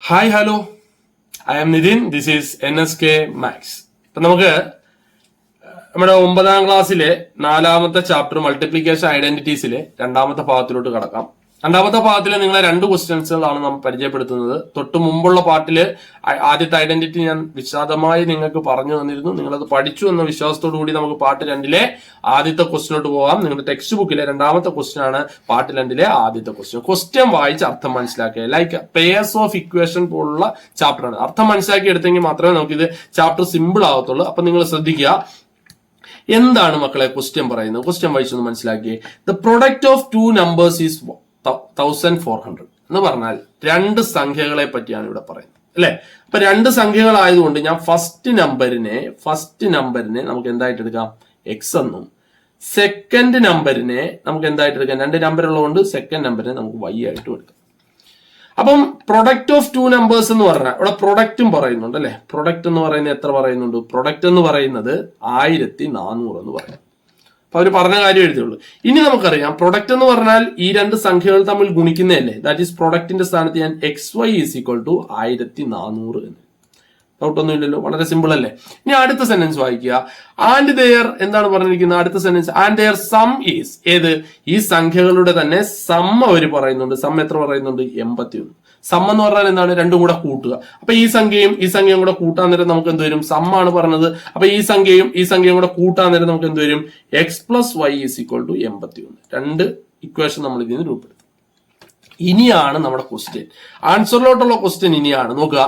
Hi hello, I am Nitin. This is NSK maths. അപ്പൊ നമുക്ക് നമ്മുടെ 9ാം ക്ലാസ്സിലെ 4ാമത്തെ ചാപ്റ്റർ മൾട്ടിപ്ലിക്കേഷൻ ഐഡന്റിറ്റീസിലെ 2ാമത്തെ ഭാഗത്തിലോട്ട് കടക്കാം. 2ാമത്തെ ഭാഗത്തിൽ നിങ്ങളെ 2 ക്വസ്റ്റ്യൻസുകളാണ് നമ്മൾ പരിചയപ്പെടുത്തുന്നത്. തൊട്ട് മുമ്പുള്ള പാർട്ടില് ആദ്യത്തെ ഐഡന്റിറ്റി ഞാൻ വിശദമായി നിങ്ങൾക്ക് പറഞ്ഞു തന്നിരുന്നു. നിങ്ങളത് പഠിച്ചു എന്ന വിശ്വാസത്തോടു കൂടി നമുക്ക് പാർട്ട് 2ലെ ആദ്യത്തെ ക്വസ്റ്റിനോട്ട് പോകാം. നിങ്ങളുടെ ടെക്സ്റ്റ് ബുക്കിലെ 2ാമത്തെ ക്വസ്റ്റ്യൻ ആണ് പാർട്ട് 2ലെ ആദ്യത്തെ ക്വസ്റ്റ്യൻ. ക്വസ്റ്റ്യൻ വായിച്ച് അർത്ഥം മനസ്സിലാക്കുക. ലൈക്ക് പെയർസ് ഓഫ് ഇക്വേഷൻ പോലുള്ള ചാപ്റ്റർ ആണ്. അർത്ഥം മനസ്സിലാക്കി എടുത്തെങ്കിൽ മാത്രമേ നമുക്കിത് ചാപ്റ്റർ സിമ്പിൾ ആവത്തുള്ളൂ. അപ്പൊ നിങ്ങൾ ശ്രദ്ധിക്കുക, എന്താണ് മക്കളെ ക്വസ്റ്റ്യൻ പറയുന്നത്? ക്വസ്റ്റ്യൻ വായിച്ചൊന്ന് മനസ്സിലാക്കിയേ. The product of 2 numbers is 1400 എന്ന് പറഞ്ഞാൽ 2 സംഖ്യകളെ പറ്റിയാണ് ഇവിടെ പറയുന്നത്, അല്ലെ? അപ്പൊ 2 സംഖ്യകളായതുകൊണ്ട് ഞാൻ ഫസ്റ്റ് നമ്പറിനെ നമുക്ക് എന്തായിട്ട് എടുക്കാം? എക്സ് എന്നും, സെക്കൻഡ് നമ്പറിനെ നമുക്ക് എന്തായിട്ട് എടുക്കാം? 2 നമ്പർ ഉള്ളതുകൊണ്ട് സെക്കൻഡ് നമ്പറിനെ നമുക്ക് വൈ ആയിട്ടും എടുക്കാം. അപ്പം പ്രൊഡക്റ്റ് ഓഫ് 2 നമ്പേഴ്സ് എന്ന് പറഞ്ഞാൽ ഇവിടെ പ്രൊഡക്റ്റും പറയുന്നുണ്ട്, അല്ലെ? പ്രൊഡക്റ്റ് എന്ന് പറയുന്നത് എത്ര പറയുന്നുണ്ട്? പ്രൊഡക്റ്റ് എന്ന് പറയുന്നത് 1400 എന്ന് പറയുന്നത്. അപ്പൊ അവര് പറഞ്ഞ കാര്യം എഴുതിയുള്ളൂ. ഇനി നമുക്കറിയാം പ്രൊഡക്റ്റ് എന്ന് പറഞ്ഞാൽ ഈ 2 സംഖ്യകൾ തമ്മിൽ ഗുണിക്കുന്നതല്ലേ. ദാറ്റ് ഈസ് പ്രൊഡക്റ്റിന്റെ സ്ഥാനത്ത് ഞാൻ XY ഈസ് ഈക്വൽ ടു 1400 എന്ന്. ഡൗട്ടൊന്നും ഇല്ലല്ലോ, വളരെ സിമ്പിൾ അല്ലേ? ഇനി അടുത്ത സെന്റൻസ് വായിക്കുക. ആൻഡ് ദെയർ എന്താണ് പറഞ്ഞിരിക്കുന്നത്? അടുത്ത sentence and their some is, ഏത്? ഈ സംഖ്യകളുടെ തന്നെ സം അവർ പറയുന്നുണ്ട്. സം എത്ര പറയുന്നുണ്ട്? 81. സം എന്ന് പറഞ്ഞാൽ എന്താണ്? രണ്ടും കൂടെ കൂട്ടുക. അപ്പൊ ഈ സംഖ്യയും കൂടെ കൂട്ടാൻ നേരം നമുക്ക് എന്ത് വരും? സം ആണ് പറഞ്ഞത്. അപ്പൊ ഈ സംഖ്യയും കൂടെ കൂട്ടാൻ നേരം നമുക്ക് എന്ത് വരും? X + Y is equal to 81. 2 equation നമ്മൾ ഇതിൽ നിന്ന് രൂപപ്പെടുത്തും. ഇനിയാണ് നമ്മുടെ ക്വസ്റ്റ്യൻ. ആൻസറിലോട്ടുള്ള ക്വസ്റ്റ്യൻ ഇനിയാണ്. നോക്കുക,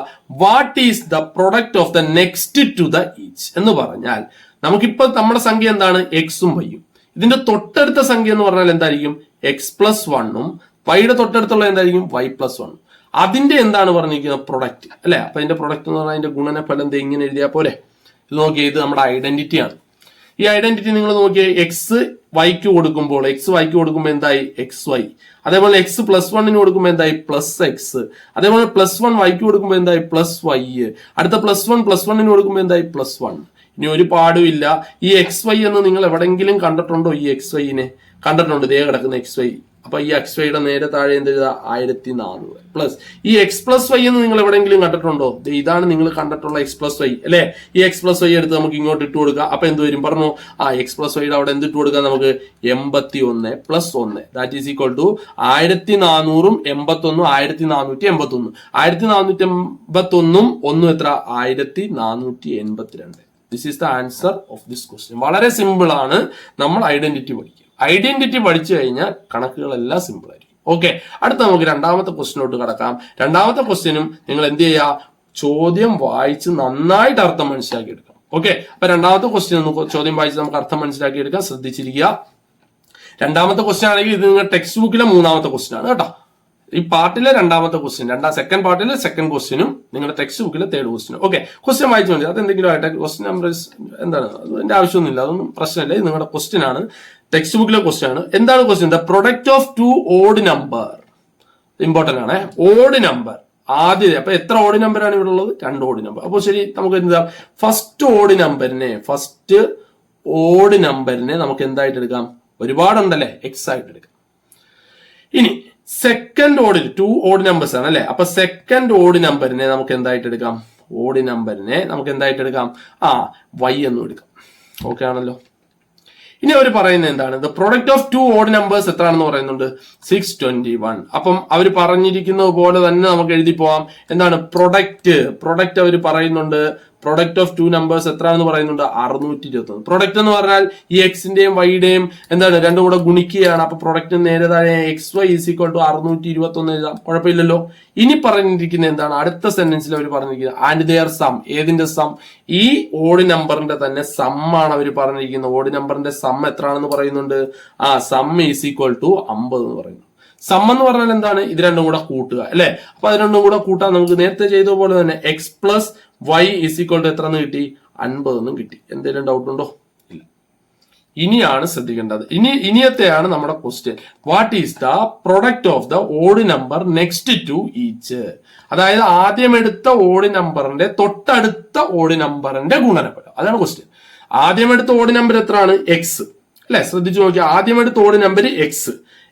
what is the product of the next to the each എന്ന് പറഞ്ഞാൽ നമുക്കിപ്പോ നമ്മുടെ സംഖ്യ എന്താണ്? എക്സും വൈയും. ഇതിന്റെ തൊട്ടടുത്ത സംഖ്യ എന്ന് പറഞ്ഞാൽ എന്തായിരിക്കും? X + 1ഉം വൈയുടെ തൊട്ടടുത്തുള്ള എന്തായിരിക്കും? Y + 1. അതിന്റെ എന്താണ് പറഞ്ഞിരിക്കുന്നത്? പ്രൊഡക്റ്റ്, അല്ലെ? അപ്പൊ അതിന്റെ പ്രൊഡക്റ്റ് എന്ന് പറഞ്ഞാൽ അതിന്റെ ഗുണനഫലം ഇങ്ങനെ എഴുതിയാൽ പോലെ. ഇത് നോക്കിയേ, ഇത് നമ്മുടെ ഐഡന്റിറ്റി ആണ്. ഈ ഐഡന്റിറ്റി നിങ്ങൾ നോക്കിയേ, എക്സ് വൈക്ക് കൊടുക്കുമ്പോൾ എന്തായി? XY. അതേപോലെ X + 1 കൊടുക്കുമ്പോൾ എന്തായി? +X. അതേപോലെ +1 വൈക്ക് കൊടുക്കുമ്പോൾ എന്തായി? +Y. അടുത്ത +1 കൊടുക്കുമ്പോൾ എന്തായി? +1. ഇനി ഒരു പാടും ഇല്ല. ഈ XY എന്ന് നിങ്ങൾ എവിടെങ്കിലും കണ്ടിട്ടുണ്ടോ? ഈ XY കണ്ടിട്ടുണ്ട്, ദേ കിടക്കുന്ന XY. അപ്പൊ ഈ XYയുടെ നേരെ താഴെ എന്ത് എഴുതാ? 1400 പ്ലസ് ഈ X + Y എന്ന് നിങ്ങൾ എവിടെയെങ്കിലും കണ്ടിട്ടുണ്ടോ? ഇതാണ് നിങ്ങൾ കണ്ടിട്ടുള്ള X + Y, അല്ലെ? ഈ X + Y എടുത്ത് നമുക്ക് ഇങ്ങോട്ട് ഇട്ട് കൊടുക്കുക. അപ്പൊ എന്ത് വരും? പറഞ്ഞു, X + Yയുടെ അവിടെ എന്ത് ഇട്ട് കൊടുക്കാം? നമുക്ക് 81 + 1 ദാറ്റ് ഈസ് ഈക്വൽ ടു 1400ഉം 81 1481. 1481ഉം 1 എത്ര? 1482. This is the answer of this question. വളരെ സിമ്പിൾ ആണ്. നമ്മൾ ഐഡന്റിറ്റി പഠിക്കും. ഐഡന്റിറ്റി പഠിച്ചു കഴിഞ്ഞാൽ കണക്കുകളെല്ലാം സിമ്പിൾ ആയിരിക്കും. ഓക്കെ, അടുത്ത നമുക്ക് 2ാമത്തെ ക്വസ്റ്റ്യനോട്ട് കടക്കാം. 2ാമത്തെ ക്വസ്റ്റ്യനും നിങ്ങൾ എന്ത് ചെയ്യുക? ചോദ്യം വായിച്ച് നന്നായിട്ട് അർത്ഥം മനസ്സിലാക്കി എടുക്കാം. ഓക്കെ, അപ്പൊ 2ാമത്തെ ക്വസ്റ്റ്യൻ ചോദ്യം വായിച്ച് നമുക്ക് അർത്ഥം മനസ്സിലാക്കി എടുക്കാം. ശ്രദ്ധിച്ചിരിക്കുക. 2ാമത്തെ ക്വസ്റ്റ്യൻ ആണെങ്കിൽ ഇത് നിങ്ങളുടെ ടെക്സ്റ്റ് ബുക്കിലെ 3ാമത്തെ ക്വസ്റ്റ്യൻ ആണ് കേട്ടോ. ഈ പാർട്ടിലെ 2ാമത്തെ ക്വസ്റ്റ്യൻ, സെക്കൻഡ് പാർട്ടിലെ സെക്കൻഡ് ക്വസ്റ്റ്യനും നിങ്ങളുടെ ടെക്സ്റ്റ് ബുക്കിലെ 3rd ക്വസ്റ്റ്യനും. ഓക്കെ, ക്വസ്റ്റ്യൻ വായിച്ചു മതി. അതെന്തെങ്കിലും ആയിട്ട് ക്വസ്റ്റ്യൻ നമ്പർ എന്താണ്? അതിന്റെ ആവശ്യമൊന്നുമില്ല, അതൊന്നും പ്രശ്നമില്ല. ഇത് നിങ്ങളുടെ ക്വസ്റ്റ്യൻ ആണ്, ടെക്സ്റ്റ് ബുക്കിലെ ക്വസ്റ്റ്യൻ ആണ്. എന്താണ് question? The product of 2 odd number. Important ആണ്. ഓഡ് നമ്പർ ആദ്യം. അപ്പൊ എത്ര ഓഡ് നമ്പർ ആണ് ഇവിടെ ഉള്ളത്? 2 ഓഡ് നമ്പർ. അപ്പൊ ശരി, നമുക്ക് എന്താ? ഫസ്റ്റ് ഓഡ് നമ്പറിനെ നമുക്ക് എന്തായിട്ട് എടുക്കാം? ഒരുപാടുണ്ടല്ലേ, എക്സ് ആയിട്ട് എടുക്കാം. ഇനി സെക്കൻഡ് ഓഡിൽ 2 ഓഡ് നമ്പേഴ്സ് ആണ്, അല്ലെ? അപ്പൊ സെക്കൻഡ് ഓഡ് നമ്പറിനെ നമുക്ക് എന്തായിട്ട് എടുക്കാം? വൈ എന്നും എടുക്കാം. ഓക്കെ ആണല്ലോ. ഇനി അവർ പറയുന്നത് എന്താണ്? The product of 2 odd numbers എത്രയാണെന്ന് പറയുന്നുണ്ട്? 621. അപ്പം അവർ പറഞ്ഞിരിക്കുന്നത് പോലെ തന്നെ നമുക്ക് എഴുതി പോവാം. എന്താണ് പ്രൊഡക്റ്റ് അവർ പറയുന്നുണ്ട്. പ്രൊഡക്റ്റ് ഓഫ് 2 നമ്പേഴ്സ് എത്രയാണെന്ന് പറയുന്നുണ്ട്? 621. പ്രൊഡക്റ്റ് എന്ന് പറഞ്ഞാൽ ഈ എക്സിന്റെയും വൈയുടെയും എന്താണ്? രണ്ടും കൂടെ ഗുണിക്കുകയാണ്. അപ്പൊ പ്രൊഡക്റ്റ് നേരെ താഴെ XY ഈസ് ഈക്വൽ ടു 621 എഴുതാം, കുഴപ്പമില്ലല്ലോ. ഇനി പറഞ്ഞിരിക്കുന്നത് എന്താണ്? അടുത്ത സെന്റൻസിൽ അവർ പറഞ്ഞിരിക്കുന്നത് ആൻഡ് ദെയർ സം. ഏതിന്റെ സം? ഈ ഓഡ് നമ്പറിന്റെ തന്നെ സം ആണ് അവർ പറഞ്ഞിരിക്കുന്നത്. ഓഡ് നമ്പറിന്റെ സം എത്രയാണെന്ന് പറയുന്നുണ്ട്? സം ഈസ് ഈക്വൽ ടു 50 എന്ന് പറയുന്നു. സം എന്ന് പറഞ്ഞാൽ എന്താണ്? ഇത് രണ്ടും കൂടെ കൂട്ടുക, അല്ലെ? അപ്പൊ അത് രണ്ടും കൂടെ കൂട്ടാൻ നമുക്ക് നേരത്തെ ചെയ്ത പോലെ തന്നെ X + Y is equal to എത്ര എന്ന് കിട്ടി? 50 എന്നും കിട്ടി. എന്തെങ്കിലും ഡൗട്ട് ഉണ്ടോ? ഇല്ല. ഇനിയാണ് ശ്രദ്ധിക്കേണ്ടത്. ഇനിയത്തെയാണ് നമ്മുടെ question. What is the product of the odd number next to each? അതായത് ആദ്യം എടുത്ത ഓഡ് നമ്പറിന്റെ തൊട്ടടുത്ത ഓഡ് നമ്പറിന്റെ ഗുണനഫലം. അതാണ് ക്വസ്റ്റ്യൻ. ആദ്യം എടുത്ത ഓഡ് നമ്പർ എത്രയാണ്? X, അല്ലെ? ശ്രദ്ധിച്ചു നോക്കിയാൽ ആദ്യം എടുത്ത ഓഡ് നമ്പർ X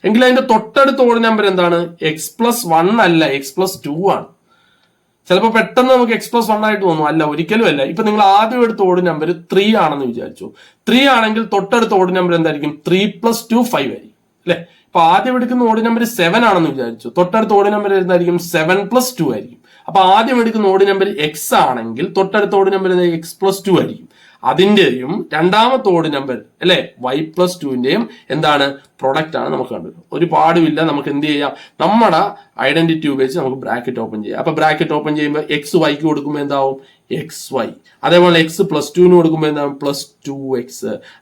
എങ്കിൽ അതിന്റെ തൊട്ടടുത്ത ഓഡ് നമ്പർ എന്താണ്? X + 1 അല്ല, X + 2 ആണ്. ചിലപ്പോൾ പെട്ടെന്ന് നമുക്ക് X+1 ആയിട്ട് തോന്നും. അല്ല, ഒരിക്കലും അല്ല. ഇപ്പൊ നിങ്ങൾ ആദ്യം എടുത്ത ഓഡ് നമ്പർ 3 ആണെന്ന് വിചാരിച്ചു. 3 ആണെങ്കിൽ തൊട്ടടുത്ത ഓഡ് നമ്പർ എന്തായിരിക്കും? 3+2 5 ആയിരിക്കും അല്ലെ. ഇപ്പൊ ആദ്യം എടുക്കുന്ന ഓഡ് നമ്പർ 7 ആണെന്ന് വിചാരിച്ചു. തൊട്ടടുത്ത ഓഡ് നമ്പർ എന്തായിരിക്കും? 7+2 ആയിരിക്കും. അപ്പൊ ആദ്യം എടുക്കുന്ന ഓഡ് നമ്പർ X ആണെങ്കിൽ തൊട്ടടുത്ത ഓഡ് നമ്പർ X+2 ആയിരിക്കും. അതിന്റെയും രണ്ടാമത്തെ ഓഡ് നമ്പർ അല്ലെ Y+2ന്റെയും എന്താണ്? പ്രൊഡക്റ്റ് ആണ് നമുക്ക് കണ്ടത്. ഒരു പാടുമില്ല. നമുക്ക് എന്ത് ചെയ്യാം? നമ്മുടെ ഐഡന്റിറ്റി ഉപയോഗിച്ച് നമുക്ക് ബ്രാക്കറ്റ് ഓപ്പൺ ചെയ്യാം. അപ്പൊ ബ്രാക്കറ്റ് ഓപ്പൺ ചെയ്യുമ്പോൾ X Yക്ക് കൊടുക്കുമ്പോൾ എന്താവും? XY. അതേപോലെ X+2ന് കൊടുക്കുമ്പോൾ എന്താവും? +2X.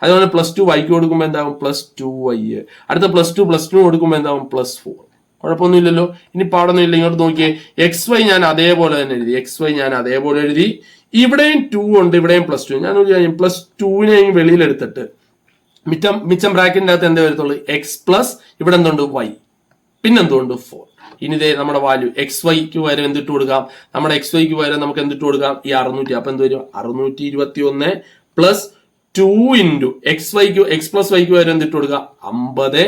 അതേപോലെ +2 Yക്ക് കൊടുക്കുമ്പോൾ എന്താവും? +2Y. അടുത്ത +2 കൊടുക്കുമ്പോൾ എന്താവും? +4. കുഴപ്പമൊന്നുമില്ലല്ലോ. ഇനി പാടൊന്നുമില്ല. ഇങ്ങോട്ട് നോക്കിയേ, XY ഞാൻ അതേപോലെ തന്നെ എഴുതി. XY ഞാൻ അതേപോലെ എഴുതി. ഇവിടെയും 2 ഉണ്ട്, ഇവിടെയും +2. ഞാൻ +2നെ വെളിയിൽ എടുത്തിട്ട് മിച്ചം ബ്രാക്കറ്റിന്റെ അകത്ത് എന്തേ വരത്തുള്ളൂ? X+ ഇവിടെ എന്തുണ്ട്? Y. പിന്നെന്തുകൊണ്ട്? 4. ഇനി ഇതേ നമ്മുടെ വാല്യൂ XYക്ക് പകരം എന്തിട്ട് കൊടുക്കാം? നമ്മുടെ XYക്ക് പകരം നമുക്ക് എന്തിട്ട് കൊടുക്കാം? ഈ 600. അപ്പൊ എന്ത് വരും? 621 + 2 × X+Yക്ക് പകരം എന്തിട്ട് കൊടുക്കാം? 50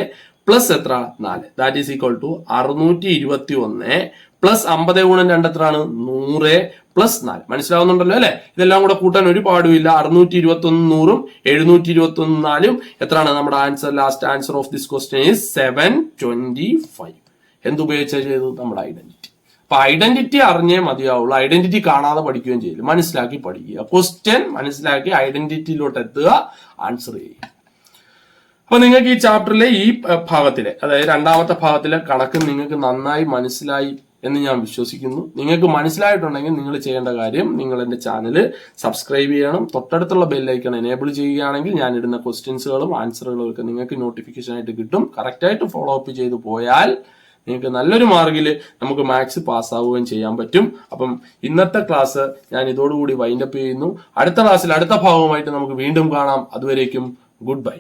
പ്ലസ് എത്ര? 4. That is equal to 621 plus 50 ഗുണം 2 എത്രയാണ്? 100 പ്ലസ് 4. മനസ്സിലാവുന്നുണ്ടല്ലോ അല്ലെ? ഇതെല്ലാം കൂടെ കൂട്ടാൻ ഒരു പാടുമില്ല. 621 100ഉം 721 4ഉം എത്രയാണ്? നമ്മുടെ answer, last answer of this question is 725. എന്തുപയോഗിച്ചാ ചെയ്തത്? നമ്മുടെ ഐഡന്റിറ്റി. അപ്പൊ ഐഡന്റിറ്റി അറിഞ്ഞേ മതിയാവുള്ളൂ. ഐഡന്റിറ്റി കാണാതെ പഠിക്കുകയും ചെയ്യില്ല. മനസ്സിലാക്കി പഠിക്കുക. ക്വസ്റ്റ്യൻ മനസ്സിലാക്കി ഐഡന്റിറ്റിയിലോട്ട് എത്തുക, ആൻസർ ചെയ്യുക. അപ്പൊ നിങ്ങൾക്ക് ഈ ചാപ്റ്ററിലെ ഈ ഭാഗത്തിലെ, അതായത് രണ്ടാമത്തെ ഭാഗത്തിലെ കണക്ക് നിങ്ങൾക്ക് നന്നായി മനസ്സിലായി എന്ന് ഞാൻ വിശ്വസിക്കുന്നു. നിങ്ങൾക്ക് മനസ്സിലായിട്ടുണ്ടെങ്കിൽ നിങ്ങൾ ചെയ്യേണ്ട കാര്യം, നിങ്ങൾ എന്റെ ചാനൽ സബ്സ്ക്രൈബ് ചെയ്യണം. തൊട്ടടുത്തുള്ള ബെല്ലൈക്കൺ എനേബിൾ ചെയ്യുകയാണെങ്കിൽ ഞാൻ ഇടുന്ന ക്വസ്റ്റ്യൻസുകളും ആൻസറുകളും ഒക്കെ നിങ്ങൾക്ക് നോട്ടിഫിക്കേഷൻ ആയിട്ട് കിട്ടും. കറക്റ്റായിട്ട് ഫോളോ അപ്പ് ചെയ്ത് പോയാൽ നിങ്ങൾക്ക് നല്ലൊരു മാർഗിൽ നമുക്ക് മാത്സ് പാസ്സാവുകയും ചെയ്യാൻ പറ്റും. അപ്പം ഇന്നത്തെ ക്ലാസ് ഞാൻ ഇതോടുകൂടി വൈൻഡപ്പ് ചെയ്യുന്നു. അടുത്ത ക്ലാസ്സിൽ അടുത്ത ഭാഗവുമായിട്ട് നമുക്ക് വീണ്ടും കാണാം. അതുവരേക്കും ഗുഡ് ബൈ.